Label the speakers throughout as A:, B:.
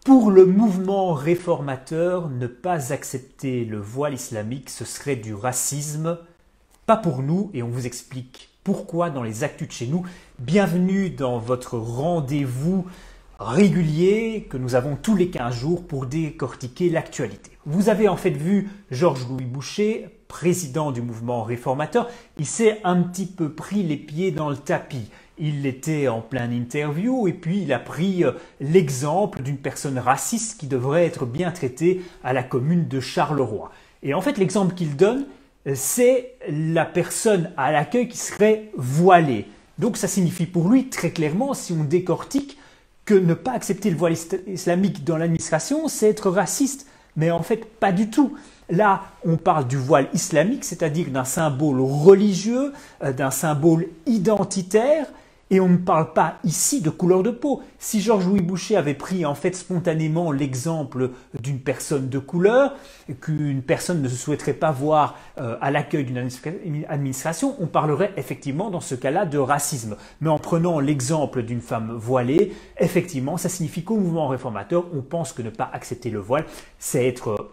A: Pour le mouvement réformateur, ne pas accepter le voile islamique, ce serait du racisme. Pas pour nous, et on vous explique pourquoi dans les actus de chez nous. Bienvenue dans votre rendez-vous régulier que nous avons tous les 15 jours pour décortiquer l'actualité. Vous avez en fait vu Georges-Louis Boucher, président du mouvement réformateur. Il s'est un petit peu pris les pieds dans le tapis. Il était en pleine interview et puis il a pris l'exemple d'une personne raciste qui devrait être bien traitée à la commune de Charleroi. Et en fait, l'exemple qu'il donne, c'est la personne à l'accueil qui serait voilée. Donc ça signifie pour lui très clairement, si on décortique, que ne pas accepter le voile islamique dans l'administration, c'est être raciste. Mais en fait, pas du tout. Là, on parle du voile islamique, c'est-à-dire d'un symbole religieux, d'un symbole identitaire, et on ne parle pas ici de couleur de peau. Si Georges-Louis Boucher avait pris en fait spontanément l'exemple d'une personne de couleur, qu'une personne ne se souhaiterait pas voir à l'accueil d'une administration, on parlerait effectivement dans ce cas-là de racisme. Mais en prenant l'exemple d'une femme voilée, effectivement, ça signifie qu'au mouvement réformateur, on pense que ne pas accepter le voile, c'est être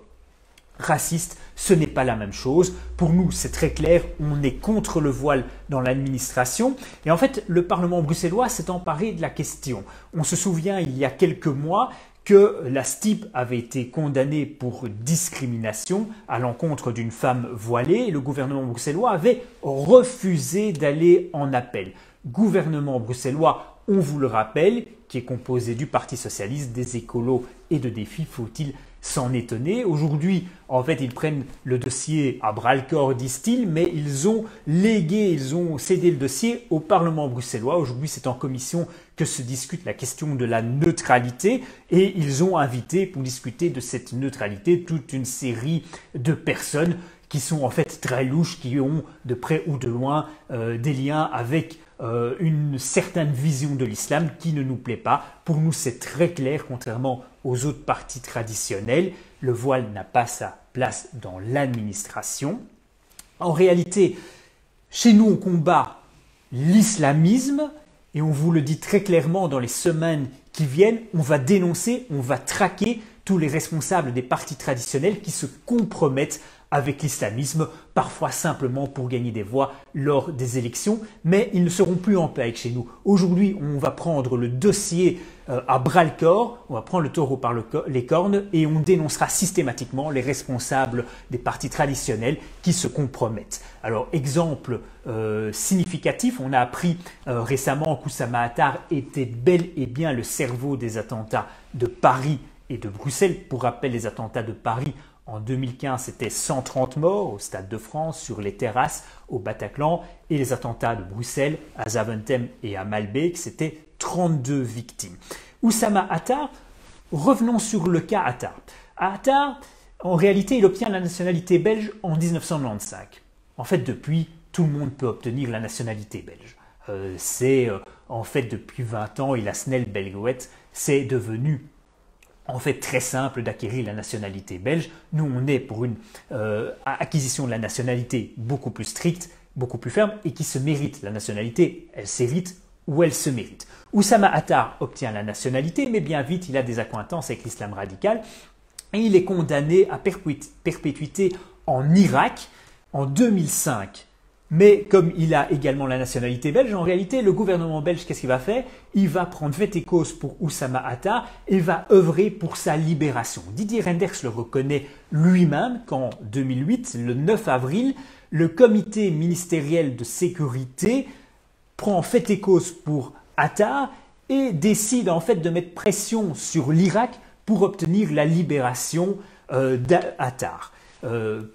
A: raciste, ce n'est pas la même chose. Pour nous, c'est très clair, on est contre le voile dans l'administration. Et en fait, le Parlement bruxellois s'est emparé de la question. On se souvient, il y a quelques mois, que la STIP avait été condamnée pour discrimination à l'encontre d'une femme voilée et le gouvernement bruxellois avait refusé d'aller en appel. Gouvernement bruxellois, on vous le rappelle, qui est composé du Parti socialiste, des écolos et de Défi, faut-il s'en étonner. Aujourd'hui, en fait, ils prennent le dossier à bras-le-corps, disent-ils, mais ils ont cédé le dossier au Parlement bruxellois. Aujourd'hui, c'est en commission que se discute la question de la neutralité et ils ont invité pour discuter de cette neutralité toute une série de personnes qui sont en fait très louches, qui ont de près ou de loin des liens avec une certaine vision de l'islam qui ne nous plaît pas. Pour nous, c'est très clair, contrairement aux autres partis traditionnels, le voile n'a pas sa place dans l'administration. En réalité, chez nous, on combat l'islamisme et on vous le dit très clairement dans les semaines qui viennent, on va dénoncer, on va traquer tous les responsables des partis traditionnels qui se compromettent avec l'islamisme, parfois simplement pour gagner des voix lors des élections, mais ils ne seront plus en paix avec chez nous. Aujourd'hui, on va prendre le dossier à bras-le-corps, on va prendre le taureau par les cornes et on dénoncera systématiquement les responsables des partis traditionnels qui se compromettent. Alors, exemple significatif, on a appris récemment qu'Oussama Attar était bel et bien le cerveau des attentats de Paris et de Bruxelles. Pour rappel, les attentats de Paris en 2015, c'était 130 morts au Stade de France, sur les terrasses, au Bataclan. Et les attentats de Bruxelles, à Zaventem et à Malbec, c'était 32 victimes. Oussama Attar, revenons sur le cas Attar. Attar, en réalité, il obtient la nationalité belge en 1995. En fait, depuis, tout le monde peut obtenir la nationalité belge. En fait, depuis 20 ans, il a Snell Belgoët, c'est devenu en fait très simple d'acquérir la nationalité belge. Nous, on est pour une acquisition de la nationalité beaucoup plus stricte, beaucoup plus ferme et qui se mérite. La nationalité, elle s'hérite ou elle se mérite. Oussama Attar obtient la nationalité, mais bien vite, il a des accointances avec l'islam radical et il est condamné à perpétuité en Irak en 2005. Mais comme il a également la nationalité belge, en réalité, le gouvernement belge, qu'est-ce qu'il va faire? Il va prendre fait et cause pour Oussama Attar et va œuvrer pour sa libération. Didier Reynders le reconnaît lui-même qu'en 2008, le 9 avril, le comité ministériel de sécurité prend fait et cause pour Attar et décide en fait de mettre pression sur l'Irak pour obtenir la libération d'Attar.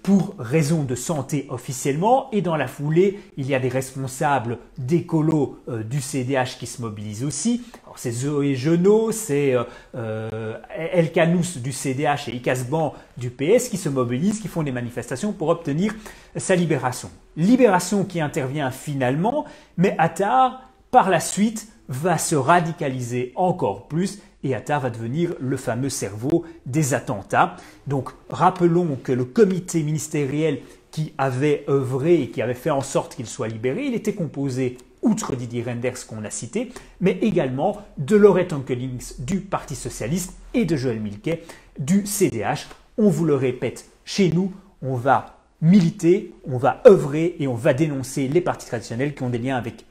A: Pour raison de santé officiellement, et dans la foulée, il y a des responsables d'écolos du CDH qui se mobilisent aussi. C'est Zoé Genot, c'est El Kanous du CDH et Ikasban du PS qui se mobilisent, qui font des manifestations pour obtenir sa libération. Libération qui intervient finalement, mais Attar, par la suite, va se radicaliser encore plus et Attar va devenir le fameux cerveau des attentats. Donc rappelons que le comité ministériel qui avait œuvré et qui avait fait en sorte qu'il soit libéré, il était composé outre Didier Reynders qu'on a cité, mais également de Laurette Onkelings du Parti Socialiste et de Joël Milquet du CDH. On vous le répète, chez nous, on va militer, on va œuvrer et on va dénoncer les partis traditionnels qui ont des liens avec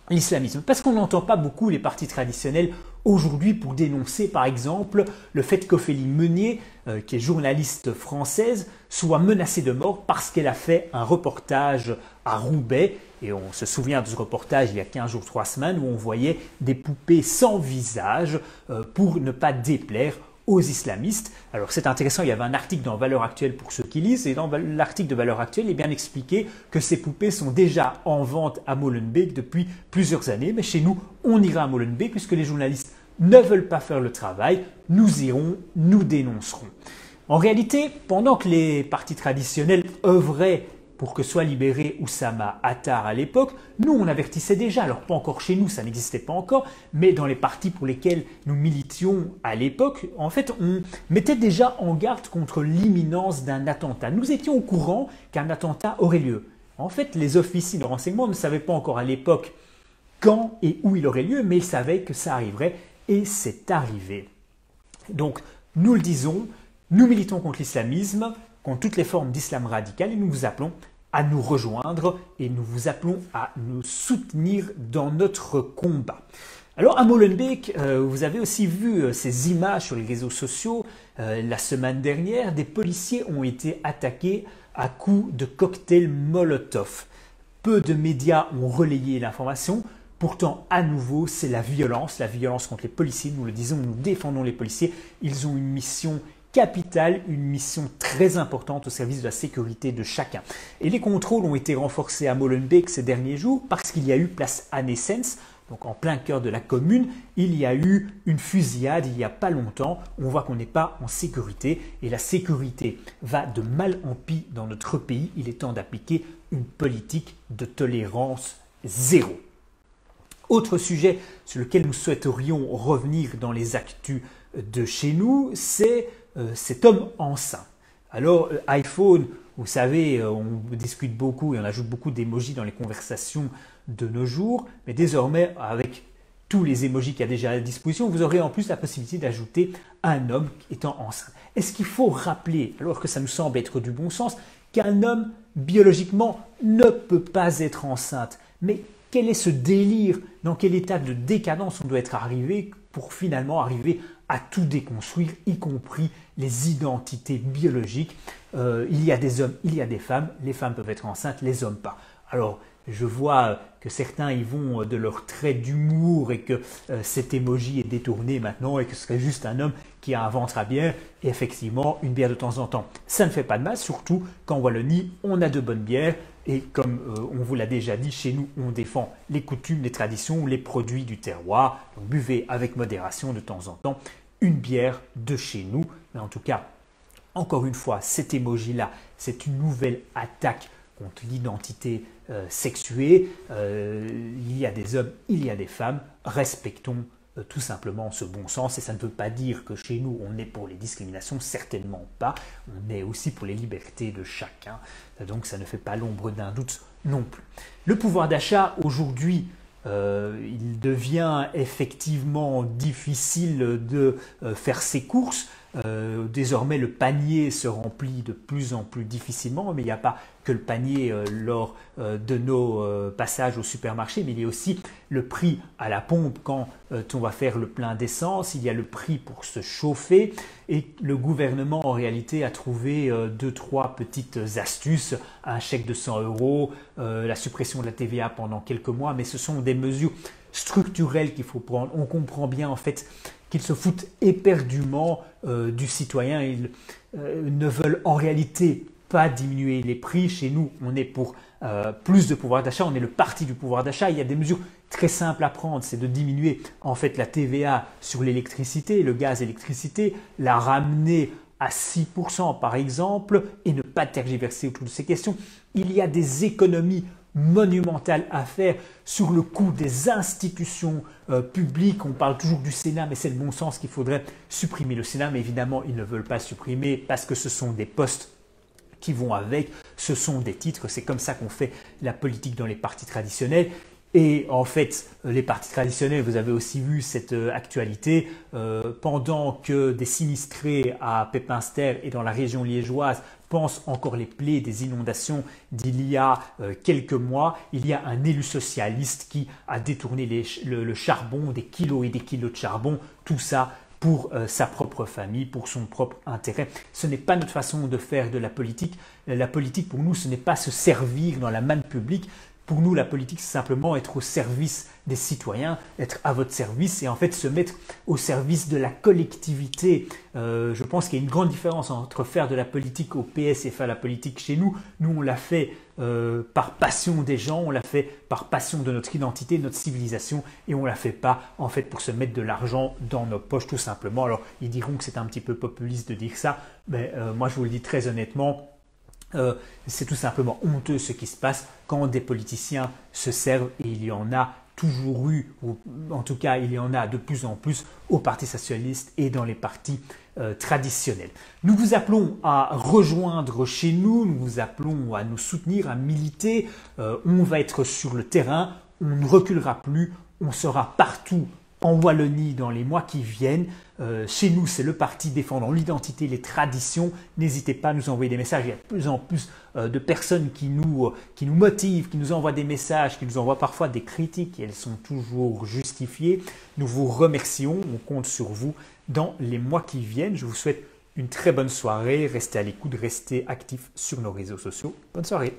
A: l'islamisme. Parce qu'on n'entend pas beaucoup les partis traditionnels aujourd'hui pour dénoncer par exemple le fait qu'Ophélie Meunier, qui est journaliste française, soit menacée de mort parce qu'elle a fait un reportage à Roubaix. Et on se souvient de ce reportage il y a 15 jours, 3 semaines, où on voyait des poupées sans visage pour ne pas déplaire aux islamistes. Alors c'est intéressant, il y avait un article dans Valeurs Actuelles pour ceux qui lisent, et dans l'article de Valeurs Actuelles, il est bien expliqué que ces poupées sont déjà en vente à Molenbeek depuis plusieurs années, mais chez nous, on ira à Molenbeek puisque les journalistes ne veulent pas faire le travail, nous irons, nous dénoncerons. En réalité, pendant que les partis traditionnels œuvraient pour que soit libéré Oussama Attar à l'époque, nous on avertissait déjà, alors pas encore chez nous, ça n'existait pas encore, mais dans les partis pour lesquels nous militions à l'époque, en fait on mettait déjà en garde contre l'imminence d'un attentat. Nous étions au courant qu'un attentat aurait lieu. En fait, les officiers de renseignement ne savaient pas encore à l'époque quand et où il aurait lieu, mais ils savaient que ça arriverait et c'est arrivé. Donc nous le disons, nous militons contre l'islamisme, contre toutes les formes d'islam radical et nous vous appelons à nous rejoindre et nous vous appelons à nous soutenir dans notre combat. Alors à Molenbeek, vous avez aussi vu ces images sur les réseaux sociaux. La semaine dernière, des policiers ont été attaqués à coups de cocktails Molotov. Peu de médias ont relayé l'information. Pourtant, à nouveau, c'est la violence contre les policiers. Nous le disons, nous défendons les policiers. Ils ont une mission capitale, une mission très importante au service de la sécurité de chacun. Et les contrôles ont été renforcés à Molenbeek ces derniers jours parce qu'il y a eu place Anne-Essens, donc en plein cœur de la commune, il y a eu une fusillade il n'y a pas longtemps. On voit qu'on n'est pas en sécurité et la sécurité va de mal en pis dans notre pays. Il est temps d'appliquer une politique de tolérance zéro. Autre sujet sur lequel nous souhaiterions revenir dans les actus de chez nous, c'est cet homme enceint. Alors iPhone, vous savez, on discute beaucoup et on ajoute beaucoup d'émojis dans les conversations de nos jours, mais désormais avec tous les émojis qu'il y a déjà à disposition, vous aurez en plus la possibilité d'ajouter un homme étant enceint. Est-ce qu'il faut rappeler, alors que ça nous semble être du bon sens, qu'un homme biologiquement ne peut pas être enceinte? Mais quel est ce délire? Dans quelle étape de décadence on doit être arrivé pour finalement arriver à tout déconstruire, y compris les identités biologiques? Il y a des hommes, il y a des femmes, les femmes peuvent être enceintes, les hommes pas. Alors, je vois que certains y vont de leur trait d'humour et que cet emoji est détourné maintenant et que ce serait juste un homme qui a un ventre à bière. Et effectivement, une bière de temps en temps, ça ne fait pas de mal, surtout qu'en Wallonie, on a de bonnes bières. Et comme on vous l'a déjà dit, chez nous, on défend les coutumes, les traditions, les produits du terroir. Donc buvez avec modération de temps en temps une bière de chez nous. Mais en tout cas, encore une fois, cet emoji-là, c'est une nouvelle attaque contre l'identité sexuée. Il y a des hommes, il y a des femmes. Respectons tout simplement ce bon sens. Et ça ne veut pas dire que chez nous, on est pour les discriminations, certainement pas. On est aussi pour les libertés de chacun. Donc ça ne fait pas l'ombre d'un doute non plus. Le pouvoir d'achat, aujourd'hui, il devient effectivement difficile de faire ses courses. Désormais, le panier se remplit de plus en plus difficilement, mais il n'y a pas que le panier lors de nos passages au supermarché, mais il y a aussi le prix à la pompe quand on va faire le plein d'essence, il y a le prix pour se chauffer et le gouvernement en réalité a trouvé 2-3 petites astuces, un chèque de 100 €, la suppression de la TVA pendant quelques mois, mais ce sont des mesures structurelles qu'il faut prendre. On comprend bien en fait qu'ils se foutent éperdument du citoyen. Ils ne veulent en réalité pas diminuer les prix. Chez nous, on est pour plus de pouvoir d'achat, on est le parti du pouvoir d'achat. Il y a des mesures très simples à prendre, c'est de diminuer en fait la TVA sur l'électricité, le gaz électricité, la ramener à 6% par exemple et ne pas tergiverser autour de ces questions. Il y a des économies monumentale à faire sur le coût des institutions publiques. On parle toujours du Sénat, mais c'est le bon sens qu'il faudrait supprimer le Sénat. Mais évidemment, ils ne veulent pas supprimer parce que ce sont des postes qui vont avec, ce sont des titres. C'est comme ça qu'on fait la politique dans les partis traditionnels. Et en fait, les partis traditionnels, vous avez aussi vu cette actualité, pendant que des sinistrés à Pepinster et dans la région liégeoise pensent encore les plaies des inondations d'il y a quelques mois, il y a un élu socialiste qui a détourné le charbon, des kilos et des kilos de charbon, tout ça pour sa propre famille, pour son propre intérêt. Ce n'est pas notre façon de faire de la politique. La politique, pour nous, ce n'est pas se servir dans la manne publique. Pour nous, la politique, c'est simplement être au service des citoyens, être à votre service et en fait se mettre au service de la collectivité. Je pense qu'il y a une grande différence entre faire de la politique au PS et faire la politique chez nous. Nous, on l'a fait par passion des gens, on l'a fait par passion de notre identité, de notre civilisation et on ne la fait pas en fait pour se mettre de l'argent dans nos poches tout simplement. Alors, ils diront que c'est un petit peu populiste de dire ça, mais moi, je vous le dis très honnêtement, c'est tout simplement honteux ce qui se passe quand des politiciens se servent et il y en a toujours eu, ou en tout cas il y en a de plus en plus au Parti socialiste et dans les partis traditionnels. Nous vous appelons à rejoindre chez nous, nous vous appelons à nous soutenir, à militer, on va être sur le terrain, on ne reculera plus, on sera partout en Wallonie dans les mois qui viennent. Chez nous, c'est le parti défendant l'identité, les traditions. N'hésitez pas à nous envoyer des messages. Il y a de plus en plus de personnes qui nous motivent, qui nous envoient des messages, qui nous envoient parfois des critiques et elles sont toujours justifiées. Nous vous remercions, on compte sur vous dans les mois qui viennent. Je vous souhaite une très bonne soirée. Restez à l'écoute, restez actifs sur nos réseaux sociaux. Bonne soirée.